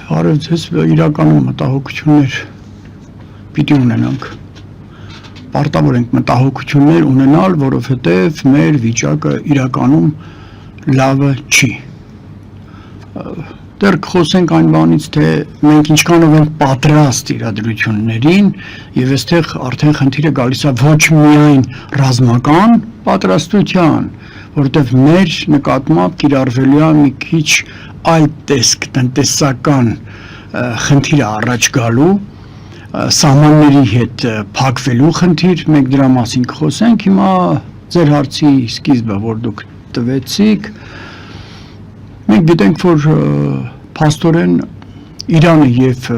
Հարց ես իրականում մտահոգություններ պիտի ունենանք։ Պարտավոր ենք մտահոգություններ ունենալ, որովհետև մեր վիճակը իրականում լավը չի։ Դեռ խոսենք այն բանից, թե մենք ինչքանով ենք պատրաստ իրադրություններին, եւ այստեղ արդեն խնդիրը գալիս է ոչ միայն ռազմական պատրաստության, որովհետև մեր նկատմամբ կիրառվելու է մի քիչ այլ տեսք տնտեսական խնդիր առաջ գալու, սահմանների հետ փակվելու խնդիր, մենք դրա մասին կխոսենք, հիմա ձեր հարցի սկիզբը, որ դուք տվեցիք, մենք գիտենք, որ փաստորեն Իրանը եւ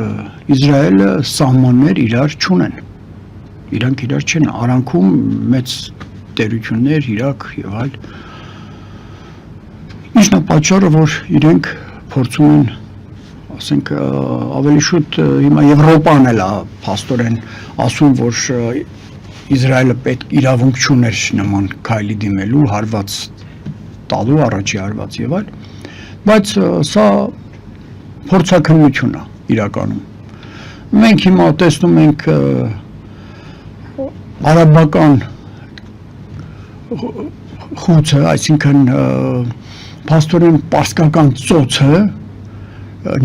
Իսրայելը սահմաններ իրար չունեն, իրանք իրար չեն, արանքում մեծ տերություններ, Իրաք եւ այլ, ինչն է պատճառը, որ իրենք փորձում են ասենք ավելի շուտ հիմա Եվրոպան էլ է փաստորեն ասում, որ Իսրայելը պետք իրավունք չուներ նման քայլի դիմելու, հարված տալու, առաջի հարված եւ այլ, բայց սա փորձաքննություն է իրականում։ Մենք հիմա տեսնում ենք արաբական խուցը, այսինքն փաստորեն պարսկական ծոցը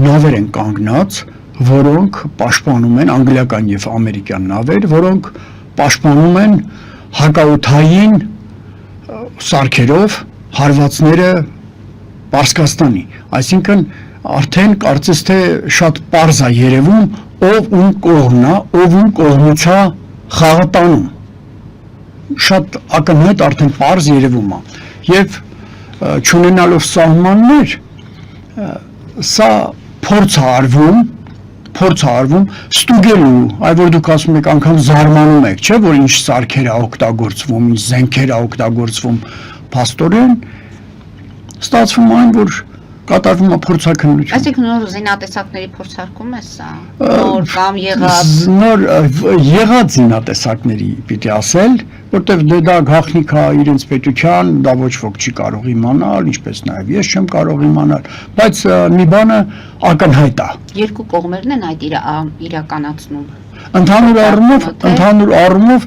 նավեր են կանգնած, որոնք պաշտպանում են անգլիական եւ ամերիկյան նավեր, որոնք պաշտպանում են հակաօդային սարքերով հարվածները Պարսկաստանի, այսինքն արդեն կարծես թե շատ պարզ է երևում, ով ում կողմն է, ով ում կողմից է խաղը տանում, շատ ակնհայտ արդեն պարզ երևում է, եւ չունենալով սահմաններ, սա փորձ է արվում ստուգելու, այլ որ դուք ասում եք անգամ զարմանում եք, չէ, որ ինչ սարքեր է օգտագործվում, ինչ զենքեր է օգտագործվում, փաստորեն ստացվում այն, որ կատարվում է փորձաքննություն։ Այսինքն նոր զինատեսակների փորձարկում է սա, նոր կամ եղած։ Նոր եղած զինատեսակների պիտի ասել, որտեղ դա գաղտնիք է իրենց պետության, դա ոչ ոք չի կարող իմանալ, ինչպես նաև ես չեմ կարող իմանալ, բայց մի բանը ակնհայտ է։ Երկու կողմերն են այդ իրականացնում։ Ընդհանուր առումով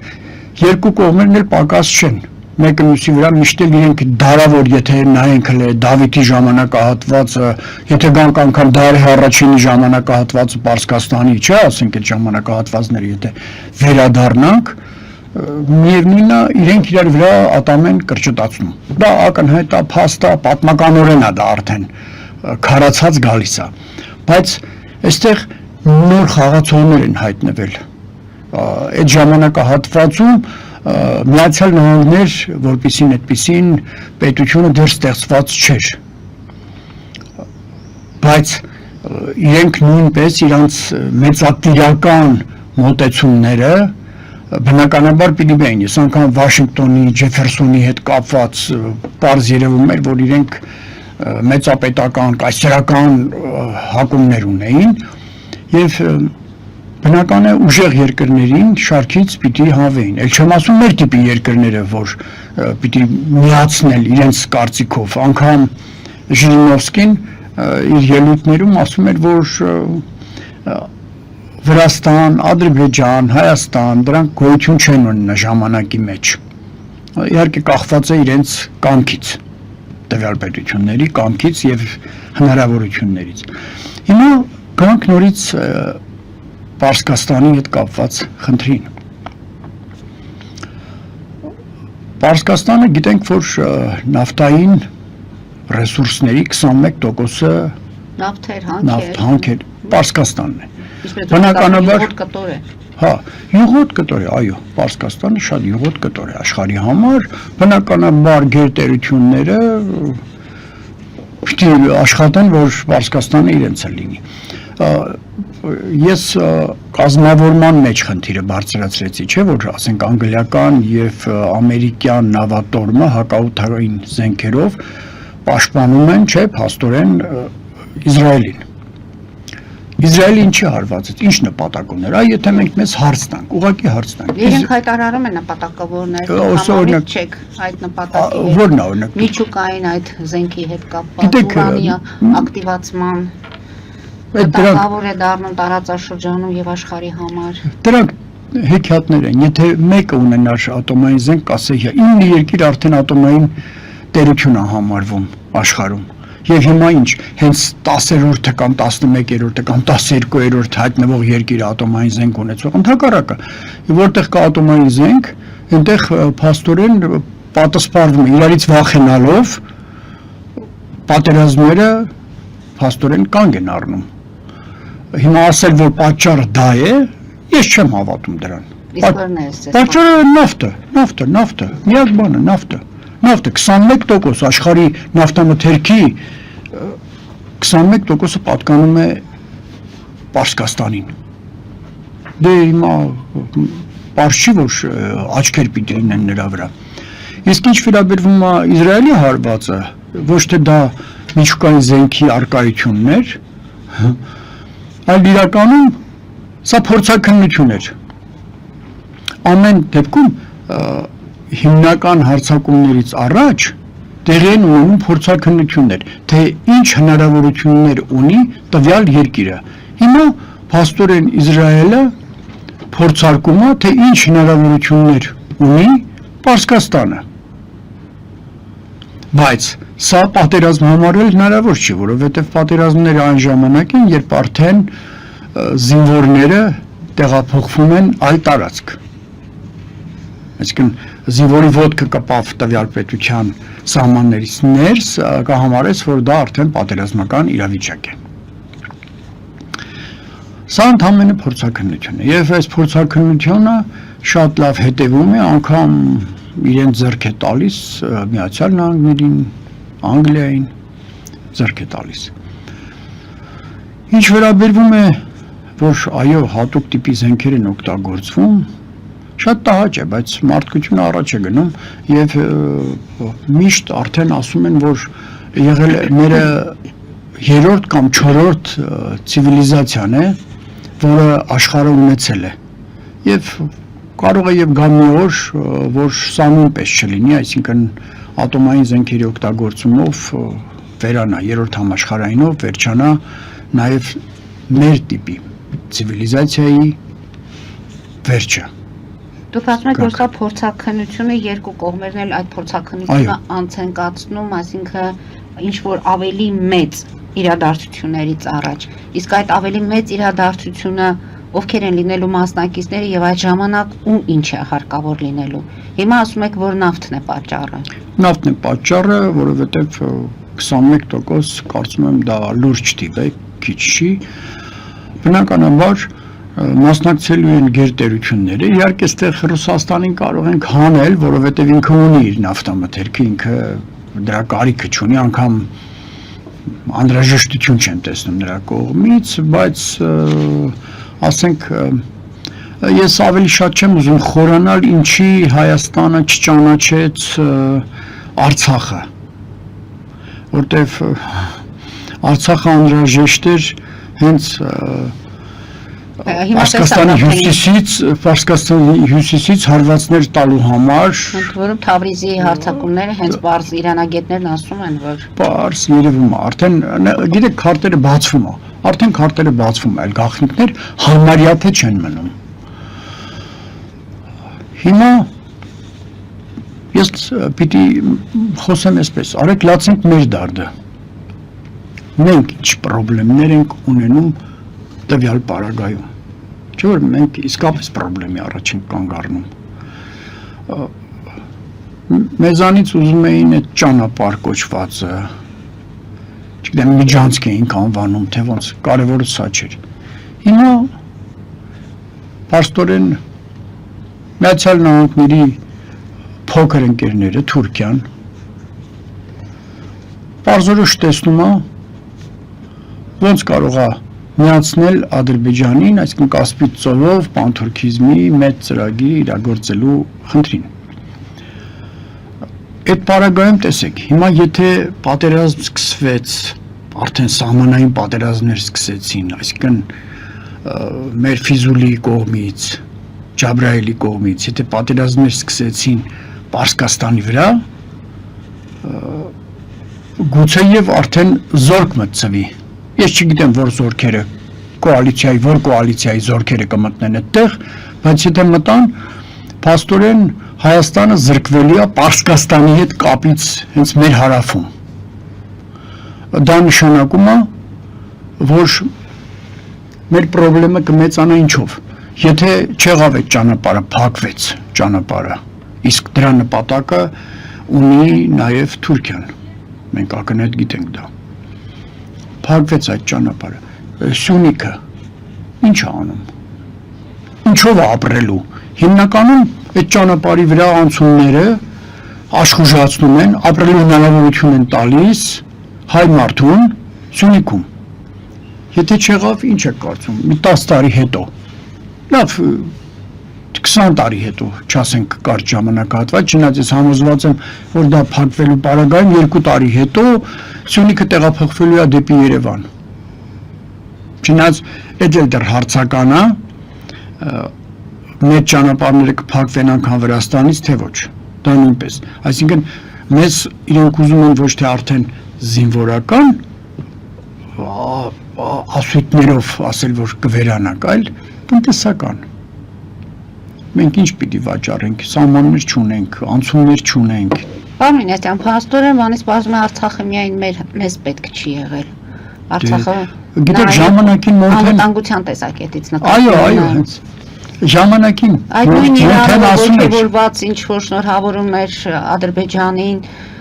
երկու կողմերն էլ պակաս չեն։ Մեկը մյուսի վրա միշտ էլ իրենք դարավոր, եթե նայենք Դավիթի ժամանակահատվածը, եթե գանք անգամ Դարեհ առաջինի ժամանակահատվածը Պարսկաստանի, չէ, ասենք այդ ժամանակահատվածները, եթե վերադառնանք, միևնույնն է, իրենք իրար վրա ատամ են կրճտացնում։ Դա ակնհայտ է, փաստ է, պատմականորեն է դա արդեն քարացած գալիս է։ Բայց այստեղ նոր խաղացողներ են հայտնվել։ Այդ ժամանակահատվածում Միացյալ Նահանգներ, որպեսին այդպիսին պետությունը դեռ ստեղծված չէր, բայց իրենք նույնպես իրանց մեծատիրական մոտեցումները բնականաբար պիտի բային, ես անգամ Վաշինգտոնի, Ջեֆերսոնի հետ կապված պարզ երևում էր, որ իրենք մեծապետական, կայսերական հակումներ ունեին եւ բնական է ուժեղ երկրներին շարքից պիտի հավեին, էլ չեմ ասում մեր տիպի երկրները, որ պիտի միացնել իրենց կարծիքով, անգամ Ժիրինովսկին իր ելույթներում ասում էր, որ Վրաստան, Ադրբեջան, Հայաստան, դրանք գոյություն չեն ունենա ժամանակի մեջ, իհարկե կախված է իրենց կամքից, տվյալ պետությունների կամքից եւ հնարավորություններից։ Հիմա գանք նորից Պարսկաստանի հետ կապված խնդրին։ Պարսկաստանը գիտենք, որ նավթային ռեսուրսների 21%-ը նավթ-հանքեր Պարսկաստանն է։ Բնականաբար հա, յուղոտ կտոր է, այո, Պարսկաստանը շատ յուղոտ կտոր է աշխարհի համար, բնականաբար գերտերությունները պիտի աշխատեն, որ Պարսկաստանը իրենցը լինի։ Ես կազմավորման մեջ խնդիրը բարձրացրեցի, չէ, որ ասենք անգլիական եւ ամերիկյան նավատորմը հակաօդային զենքերով պաշտպանում են, չէ, փաստորեն Իսրայելին։ Իսրայելը ինչի հարվածեց, ինչ նպատակ ուներ, այ եթե մենք մեզ հարց տանք, ուղղակի հարց տանք։ Իրենք հայտարարում են նպատակավորներ, համարից չեք այդ նպատակի հետ։ Որն է օրինակ։ Միջուկային այդ զենքի հետ կապված, ուրանի ակտիվացման։ Վտանգավոր է դառնում տարածաշրջանում եւ աշխարհի համար։ Դրանք հեքիաթներ են, եթե մեկը ունենար ատոմային զենք, կասեի, 9 երկիր արդեն ատոմային տերություն է համարվում աշխարհում։ Եվ հիմա ինչ, հենց 10-րդը կամ 11-րդը կամ 12-րդ հայտնվող երկիրը ատոմային զենք ունեցող, ընդհակառակը, որտեղ կա ատոմային զենք, այնտեղ փաստորեն պատասխանվում է իրարից վախենալով, պատերազմները փաստորեն կանգ են առնում։ Հիմա ասել, որ պատճառը դա է, ես չեմ հավատում դրան։ Իսկ որն է էս։ Պատճառը նավթը, միակ բանը նավթը։ Նավթը 21% աշխարհի նավթամթերքի 21%-ը պատկանում է Պարսկաստանին։ Դե հիմա պարզ չի, որ աչքեր պիտի լինեն նրա վրա։ Իսկ ինչ վերաբերվում է Իսրայելի հարվածը, ոչ թե դա միջուկային զենքի արկայությունն էր, այլ իրականում սա փորձաքննություն էր։ Ամեն դեպքում հիմնական հարձակումներից առաջ տեղի են ունենում փորձաքննություններ, թե ինչ հնարավորություններ ունի տվյալ երկիրը։ Հիմա փաստորեն Իսրայելը փորձարկում է, թե ինչ հնարավորություններ ունի Պարսկաստանը։ Բայց սա պատերազմ համարել հնարավոր չի, որովհետև պատերազմները այն ժամանակ են, երբ արդեն զինվորները տեղափոխվում են այլ տարածք։ Այսինքն զինվորի ոտքը կպավ տվյալ պետության սահմաններից ներս, կհամարես, որ դա արդեն պատերազմական իրավիճակ է։ Սա ընդհանրապես փորձաքննություն է, եւ այս փորձաքննությունը շատ լավ հետևում է, անգամ իրեն ձեռք է տալիս Միացյալ Նահանգներին, Անգլիային ձեռք է տալիս։ Ինչ վերաբերվում է, որ այո, հատուկ տիպի զենքեր են օգտագործվում, շատ տհաճ է, բայց մարդկությունը առաջ է գնում եւ միշտ արդեն ասում են, որ եղել է մեր 3-րդ կամ 4-րդ ցիվիլիզացիան է, որը աշխարհը ունեցել է։ Եվ կարող է եւ գա մի օր, որ սա նույնպես չլինի, այսինքն ատոմային զենքերի օգտագործումով վերանա 3-րդ համաշխարհայինով վերջանա նաեւ մեր տիպի ցիվիլիզացիայի վերջը։ Դուք ասում եք, որ սա փորձաքննությունը երկու կողմերն էլ այդ փորձաքննությունը անց են կացնում, այսինքն ինչ որ ավելի մեծ իրադարձություններից առաջ։ Իսկ այդ ավելի մեծ իրադարձությունը ովքեր են լինելու մասնակիցները եւ այդ ժամանակ ում ինչ է հարկավոր լինելու։ Հիմա ասում եք, որ նավթն է պատճառը։ Նավթն է պատճառը, որովհետեւ 21% կարծում եմ դա լուրջ տիպ է, քիչ չի։ Բնականաբար մասնակցելու են գերտերությունները, իհարկե այստեղ Ռուսաստանին կարող ենք հանել, որովհետև ինքը ունի իր նավթամթերքը, ինքը դրա կարիքը չունի, անգամ անհրաժեշտություն չեմ տեսնում նրա կողմից, բայց ասենք ես ավելի շատ չեմ ուզում խորանալ, ինչի Հայաստանը չճանաչեց Արցախը, որտև Արցախը անհրաժեշտ էր հենց Պարսկաստանի հյուսիսից հարվածներ տալու համար, որում Թավրիզի հարձակումները հենց բարձ իրանագետներն ասում են, որ բարձ երևում է, արդեն գիտեք քարտերը բացվում է, այլ գաղտնիքներ համարյա թե չեն մնում։ Հիմա ես պիտի խոսեմ այսպես, արեք լացենք մեր դարդը։ Մենք ինչ խնդիրներ ենք ունենում տվյալ պարագայում։ Չէ՞ որ մենք իսկապես խնդրի առաջ ենք կանգ առնում։ Մեզանից ուզում էին այդ ճանապարհ կոչվածը, չգիտեմ, միջանցք էինք անվանում, թե ոնց, կարևորը սա չէր։ Հիմա փաստորեն Միացյալ Նահանգների փոքր ընկերները, Թուրքիան, բարձրորոշ տեսնում է, ոնց կարող է միացնել Ադրբեջանին, այսինքն Կասպից ծովով պանթուրքիզմի մեծ ծրագիր իրագործելու խնդրին։ Այդ պարագայում տեսեք, հիմա եթե պատերազմ սկսվեց, արդեն սահմանային պատերազմներ սկսեցին, այսինքն մեր Ֆիզուլի կողմից, Ջաբրայելի կողմից, եթե պատերազմներ սկսեցին Պարսկաստանի վրա, գուցե եւ արդեն զորք մտցվի Ես չգիտեմ որ զորքերը կոալիցիայի զորքերը կմտնեն այդտեղ, բայց եթե մտան, փաստորեն Հայաստանը զրկվելու է Պարսկաստանի հետ կապից հենց մեր հարավում։ Դա նշանակում է, որ մեր խնդրումը կմեծանա ինչով։ Եթե չեղավ այդ ճանապարհը, փակվեց ճանապարհը, իսկ դրա նպատակը ունի նաև Թուրքիան։ Մենք ակնհայտ գիտենք դա։ Փակվեց այդ ճանապարհը։ Սյունիքը ինչ է անում։ Ինչով է ապրելու։ Հիմնականում այդ ճանապարհի վրա անցումները աշխուժացնում են, ապրելու հնարավորություն են տալիս հայ մարդուն Սյունիքում։ Եթե չեղավ, ինչ է կարծում, մի 10 տարի հետո, լավ 20 տարի հետո, չասենք կարճ ժամանակահատված, չնայած ես համոզված եմ, որ դա փակվելու պարագայում 2 տարի հետո Սյունիքը տեղափոխվելու է դեպի Երևան։ Չնայած այդ էլ դեռ հարցական է, մեր ճանապարհները կփակվեն անգամ Վրաստանից, թե ոչ, դա նույնպես։ Այսինքն մեզ իրենք ուզում են ոչ թե արդեն զինվորական ասույթներով ասել, որ կվերանանք, այլ տնտեսական։ Մենք ինչ պիտի վաճառենք, սահմաններ չունենք, անցումներ չունենք։ Պարոն Մինասյան, փաստորեն բանից բացում է Արցախը միայն մեզ պետք չի եղել։ Արցախը գիտեք ժամանակին անվտանգության տեսակետից այո, հենց ժամանակին այդ նույն ողջավորված ինչ որ շնորհավորումներ Ադրբեջանին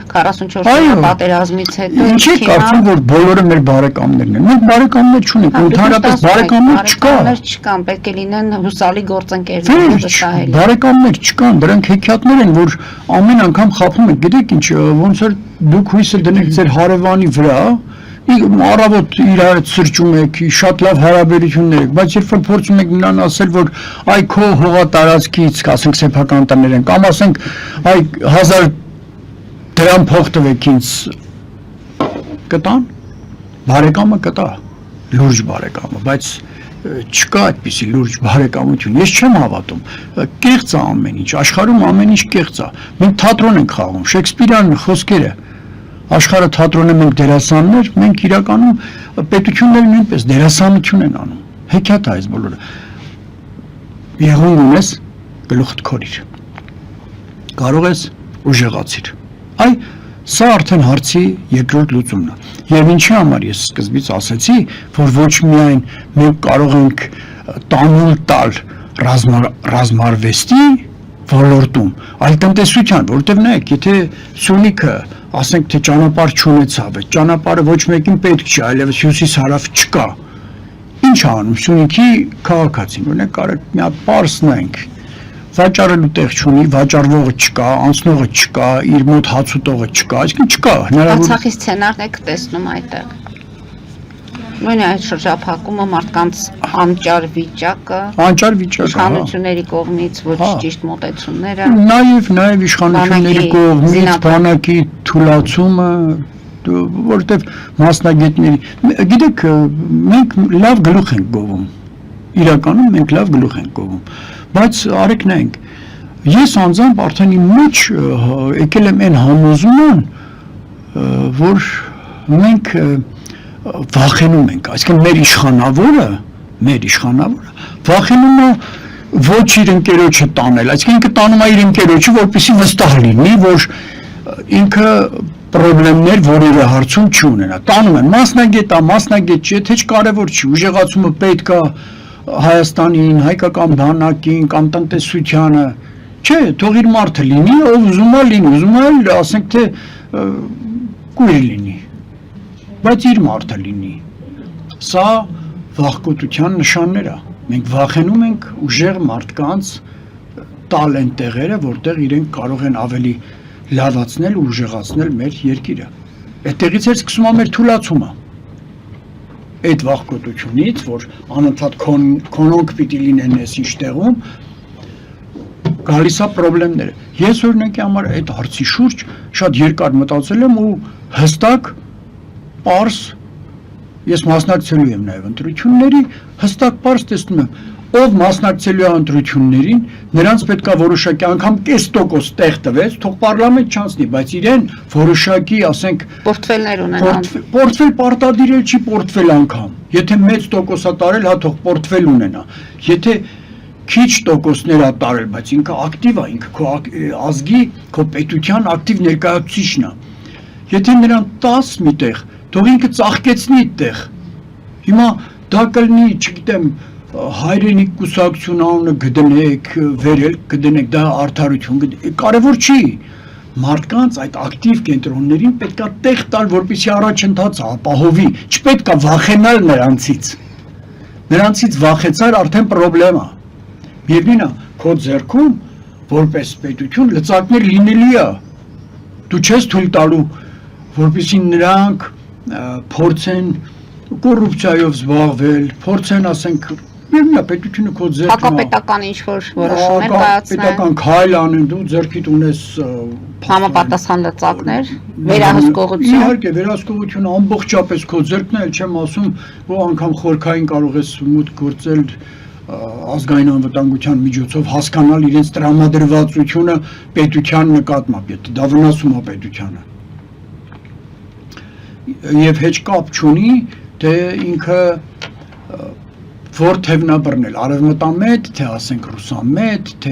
44 պատերազմից հետո ինչի կարծում որ բոլորը մեր բարեկամներն են։ Մենք բարեկամներ չունենք, ընդհանրապես բարեկամներ չկան, պետք է լինեն հուսալի գործընկերներ, վստահելի։ Բարեկամներ չկան, դրանք հեքիաթներ են, որ ամեն անգամ խափում են։ Գիտեք ինչ, ոնց որ դուք հույսը դնեք ձեր հարևանի վրա, առավոտ իրար հետ սրճում եք, շատ լավ հարաբերություններ եք, բայց երբ որ փորձում եք նրան ասել, որ այ քո հողատարածքից, ասենք սեփական տներ են, կամ ասենք այ 1000 դրամ փող տվեք ինձ, կտան, բարեկամը կտա, լուրջ բարեկամը, բայց չկա այդպիսի լուրջ բարեկամություն, ես չեմ հավատում, կեղծ է ամեն ինչ, աշխարհում ամեն ինչ կեղծ է, մենք թատրոն ենք խաղում, Շեքսպիրյան խոսքերը, աշխարհը թատրոն է, մենք դերասաններ, մենք իրականում պետությունները նույնպես դերասանություն են անում, հեքիաթ է այս բոլորը, եղունգ ունես, գլուխդ քորիր, կարող ես ուժեղացիր, այ սա արդեն հարցի երկրորդ լուծումն է, եւ ինչի համար ես սկզբից ասացի, որ ոչ միայն մենք կարող ենք տանուլ տալ ռազմարվեստի ոլորտում, այլ տնտեսության, որտեղ նայեք, եթե Սյունիքը ասենք թե ճանապարհ չունեցավ, այդ ճանապարհը ոչ մեկին պետք չի, այլևս հյուսիս-հարավ չկա։ Ինչ անում Սյունիքի քաղաքացին, օրինակ կարող մի հատ պարզ նայենք, վաճառելու տեղ չունի, վաճառվողը չկա, անցնողը չկա, իր մոտ հաց ուտողը չկա, այսինքն չկա հնարավոր։ Արցախի սցենարն եք տեսնում այդտեղ։ Նույն այդ շրջափակումը մարդկանց անճար վիճակը, իշխանությունների կողմից ոչ ճիշտ մոտեցումները, նաև իշխանությունների կողմից բանակի թուլացումը, որտեղ մասնագետների, գիտեք, մենք լավ գլուխ ենք գովում, իրականում մենք լավ գլուխ ենք գովում, բայց արեք նայենք, ես անձամբ արդեն իմ մեջ եկել եմ այն համոզման, որ մենք վախենում ենք, այսինքն մեր իշխանավորը վախենում է ոչ իր ընկերոջը տանել, այսինքն ինքը տանում է իր ընկերոջը, որպեսզի վստահ լինի, որ ինքը պրոբլեմներ որևէ հարցում չի ունենա, տանում են, մասնագետ չի, թե կարևոր չի, ուժեղացումը պետք է Հայաստանին, հայկական բանակին կամ տնտեսությանը, չէ, թող իր մարդը լինի, ով ուզում է լինի, ուզում է ասենք թե կույր լինի, բայց իր մարդը լինի, սա վախկոտության նշաններ է, մենք վախենում ենք ուժեղ մարդկանց տալ են տեղերը, որտեղ իրենք կարող են ավելի լավացնել ու ուժեղացնել մեր երկիրը, այդտեղից էլ սկսում է մեր թուլացումը, այդ վախկոտությունից, որ անընդհատ քոնոնք պիտի լինեն այս ինչ տեղում, գալիս է պրոբլեմները։ Ես օրինակի համար այդ հարցի շուրջ շատ երկար մտածել եմ ու հստակ պարզ, ես մասնակցելու եմ նաև ընտրությունների, հստակ պարզ տեսնում եմ, ով մասնակցելու է ընտրություններին, նրանց պետքա որոշակի անգամ կես տոկոս տեղ տվեց, թող պարլամենտ չանցնի, բայց իրեն որոշակի, ասենք, Պորտֆելներ ունենան։ պորտֆել պարտադիրել չի պորտֆել անգամ։ Եթե մեծ տոկոսա տարել, հա թող պորտֆել ունենա։ Եթե քիչ տոկոսներ ա տարել, բայց ինքը ակտիվ է, ինքը քո ազգի, քո պետության ակտիվ ներկայացուցիչն է։ Եթե նրան 10 միտեղ, թող ինքը ծաղկեցնի այդտեղ։ Հիմա դա կլինի, չգիտեմ, հայրենիք կուսակցություն անունը գտնեք, վերելք գտնեք, դա արդարություն, կարևոր չի։ Մարդկանց այդ ակտիվ կենտրոններին պետքա տեղ տալ, որպեսզի առաջընթացը ապահովի, չպետքա վախենալ նրանցից։ Նրանցից վախեցար արդեն պրոբլեմ է։ Միևնույն է, քո ձեռքում որպես պետություն լծակներ լինելի է։ Դու չես թույլ տալու, որպեսզի նրանք փորձեն կոռուպցիայով զբաղվել, փորձեն, ասենք, միևնույն է, պետությունը քո ձեռքում է։ Հակապետական ինչ-որ որոշումներ կայացնել։ Պետական քայլ անեն, դու ձեռքիդ ունես Համապատասխան լծակներ, վերահսկողություն։ Իհարկե, վերահսկողությունը ամբողջապես քո ձեռքն է, չեմ ասում, որ անգամ խորքային կարող ես մուտք գործել ազգային անվտանգության միջոցով հասկանալ իրենց տրամադրվածությունը պետության նկատմամբ, եթե դա վնասում է պետությանը։ Եվ հեչ կապ չունի, թե ինքը որ թևնա բռնել, արևմտամետ, թե ասենք ռուսամետ, թե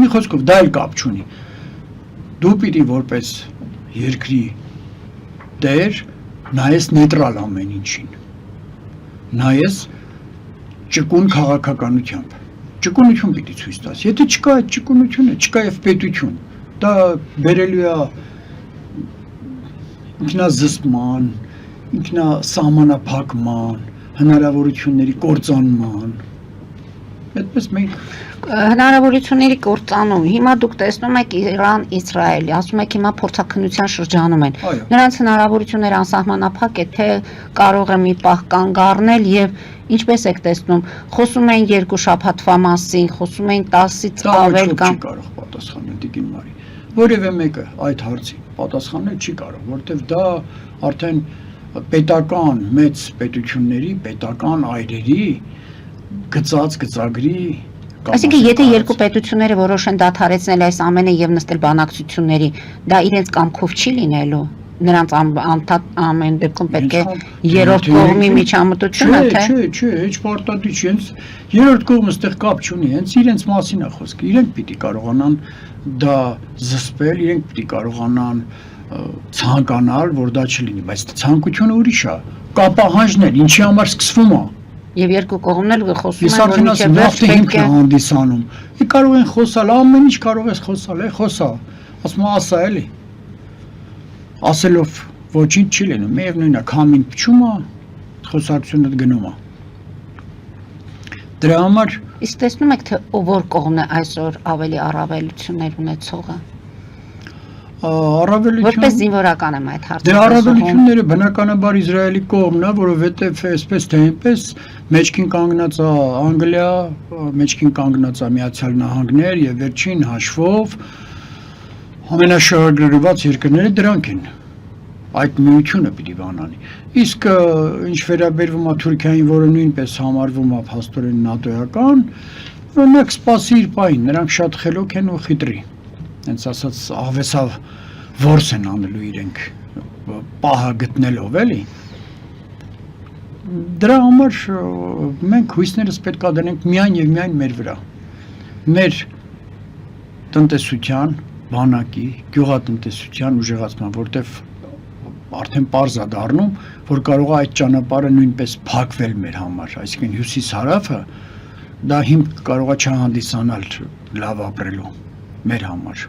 մի խոսքով դա էլ կապ չունի։ Դու պիտի որպես երկրի տեր նայես նեյտրալ ամեն ինչին։ Նայես ճկուն քաղաքականությամբ։ Ճկունություն պիտի ցույց տաս։ Եթե չկա այդ ճկունությունը, չկա եւ պետություն։ Դա բերելու է ինքնազսպման, ինքնասահմանափակման, հնարավորությունների կործանման։ Այդպես մենք հնարավորությունների կործանում։ Հիմա դուք տեսնում եք Իրան-Իսրայել, ասում եք հիմա փորձաքննության շրջանում են։ Նրանց հնարավորությունները անսահմանափակ է, թե կարող է մի պահ կանգ առնել եւ ինչպես եք տեսնում, խոսում են 2 շաբաթվա մասին, խոսում են 10-ից ավել կամ չի կարող պատասխանել Տիկին Մարի։ Որևէ մեկը այդ հարցին պատասխանել չի կարող, որովհետեւ դա արդեն պետական մեծ պետությունների, պետական այրերի գծած գծագրի։ Այսինքն եթե երկու պետությունները որոշեն դադարեցնել այս ամենը եւ նստել բանակցությունների, դա իրենց կամքով չի լինելու։ Նրանց ամեն դեպքում պետք է երրորդ կողմի միջամտությունը, թե Չէ, հեչ պարտադիր չի, հենց երրորդ կողմը այդտեղ կապ չունի, հենց իրենց մասին է խոսքը։ Իրենք պիտի կարողանան դա զսպել, իրենք պիտի կարողանան ցանկանալ, որ դա չլինի, բայց ցանկությունը ուրիշ է։ Կապահանջն է, ինչի համար սկսվում է։ եւ երկու կողմն էլ խոսում Ես են, որ արդեն ասում եմ, վերջ հիմք պետք է է հանդիսանում։ Կարող են խոսալ, ամեն ինչ կարող ես խոսալ, խոսա։ Ասում եմ, ասա էլի։ Ասելով ոչինչ չի լինում, միևնույնն է, քամին փչում է, խոսակցությունը գնում է։ Դրա համար իսկ տեսնում եք, թե որ կողմն է այսօր ավելի առավելություններ ունեցողը։ Որպես զինվորական եմ այդ հարցը։ Դե առավելությունները բնականաբար Իսրայելի կողմն է, որովհետև այսպես թե այնպես մեջքին կանգնած է Անգլիա, մեջքին կանգնած է Միացյալ Նահանգներ եւ վերջին հաշվով ամենաշահագրգռված երկրները դրանք են։ Այդ միությունը պիտի բանանի։ Իսկ ինչ վերաբերվում է Թուրքիային, որը նույնպես համարվում է փաստորեն նատոյական, օրինակ սպասի իր պահին, նրանք շատ խելոք են ու խիտրի։ Հենց ասած աղվեսավ որս են անելու իրենք պահը գտնելով էլի։ Դրա համար մենք հույսներս պետք է դնենք միայն եւ միայն մեր վրա։ Մեր տնտեսության, բանակի, գյուղատնտեսության ուժեղացման, որտեվ արդեն պարզ է դառնում, որ կարող է այդ ճանապարհը նույնպես փակվել մեր համար, այսինքն հյուսիս-հարավը դա հիմք կարող է չհանդիսանալ լավ ապրելու մեր համար։